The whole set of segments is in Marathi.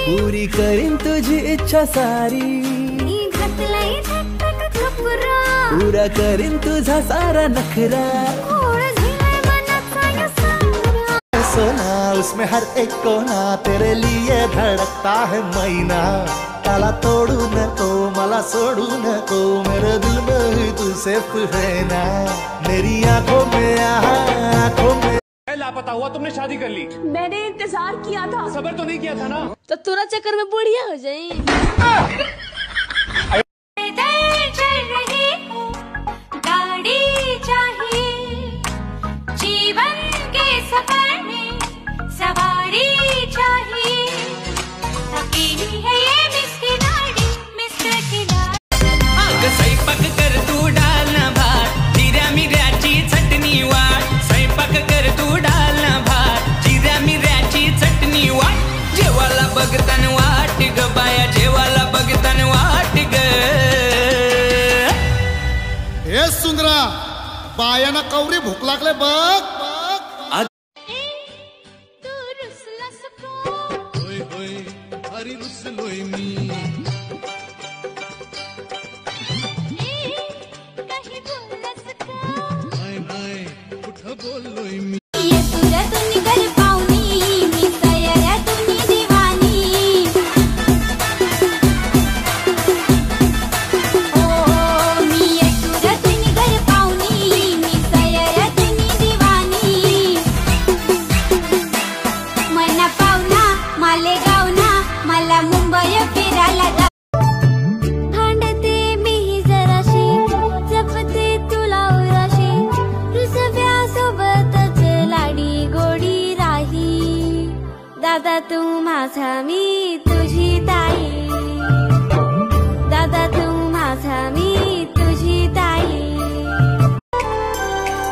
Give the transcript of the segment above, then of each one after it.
पुरी करीन तुझी इच्छा सारी, पूरा करीन तुझा सारा नखरा। सोना उसमें हर एक कोना तेरे लिए धड़कता है मैना। काला तोड़ू नको मला सोडू नको, मेरे दिल में ही तू सिर्फ है ना। मेरी आंखों में आंखों में लापता हुआ, तुमने शादी कर ली। मैंने इंतजार किया था। सबर तो नहीं किया था ना। तो तुरा चक्कर में बुढ़िया हो जाए। हे सुंदरा, बायाना कवरी भूक लागले बघ। होय होय हरी रुसलोय मी, हाय हाय कुठं बोललोय मी। दादा तू माझा मी तुझी ताई, दादा तू माझा मी तुझी ताई।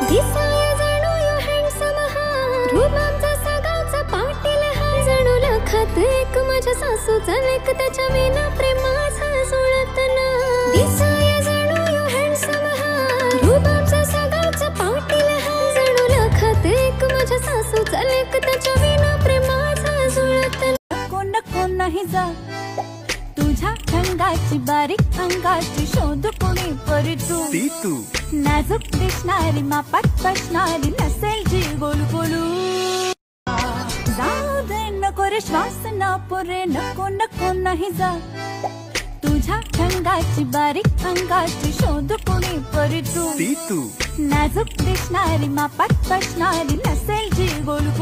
दिसाया जणू यो हँडसम हा, रूप आमचा सगावचा पाटील हा। जणू लखात एक माझ्या सासूचा लेक, त्याच्या विना प्रेमाचा जुळत ना। दिसाया जणू यो हँडसम हा, रूप आमचा सगावचा पाटील हा। जणू लखात एक माझ्या सासूचा लेक, त्याच्या विना प्रेमाचा नको नाही जा तुझ्या रंगाची, बारीक अंगाची शोध कोणी परी तू। नाजूक दिसणारी मापात बसणारी, नसेल जी गोलू गोलू। जाऊ दे नको रे श्वास ना पुरे, नको नको नाही जा तुझ्या रंगाची, बारीक अंगाची शोध कोणी परी तू। नाजूक दिसणारी मापात बसणारी, नसेल जी गोलू।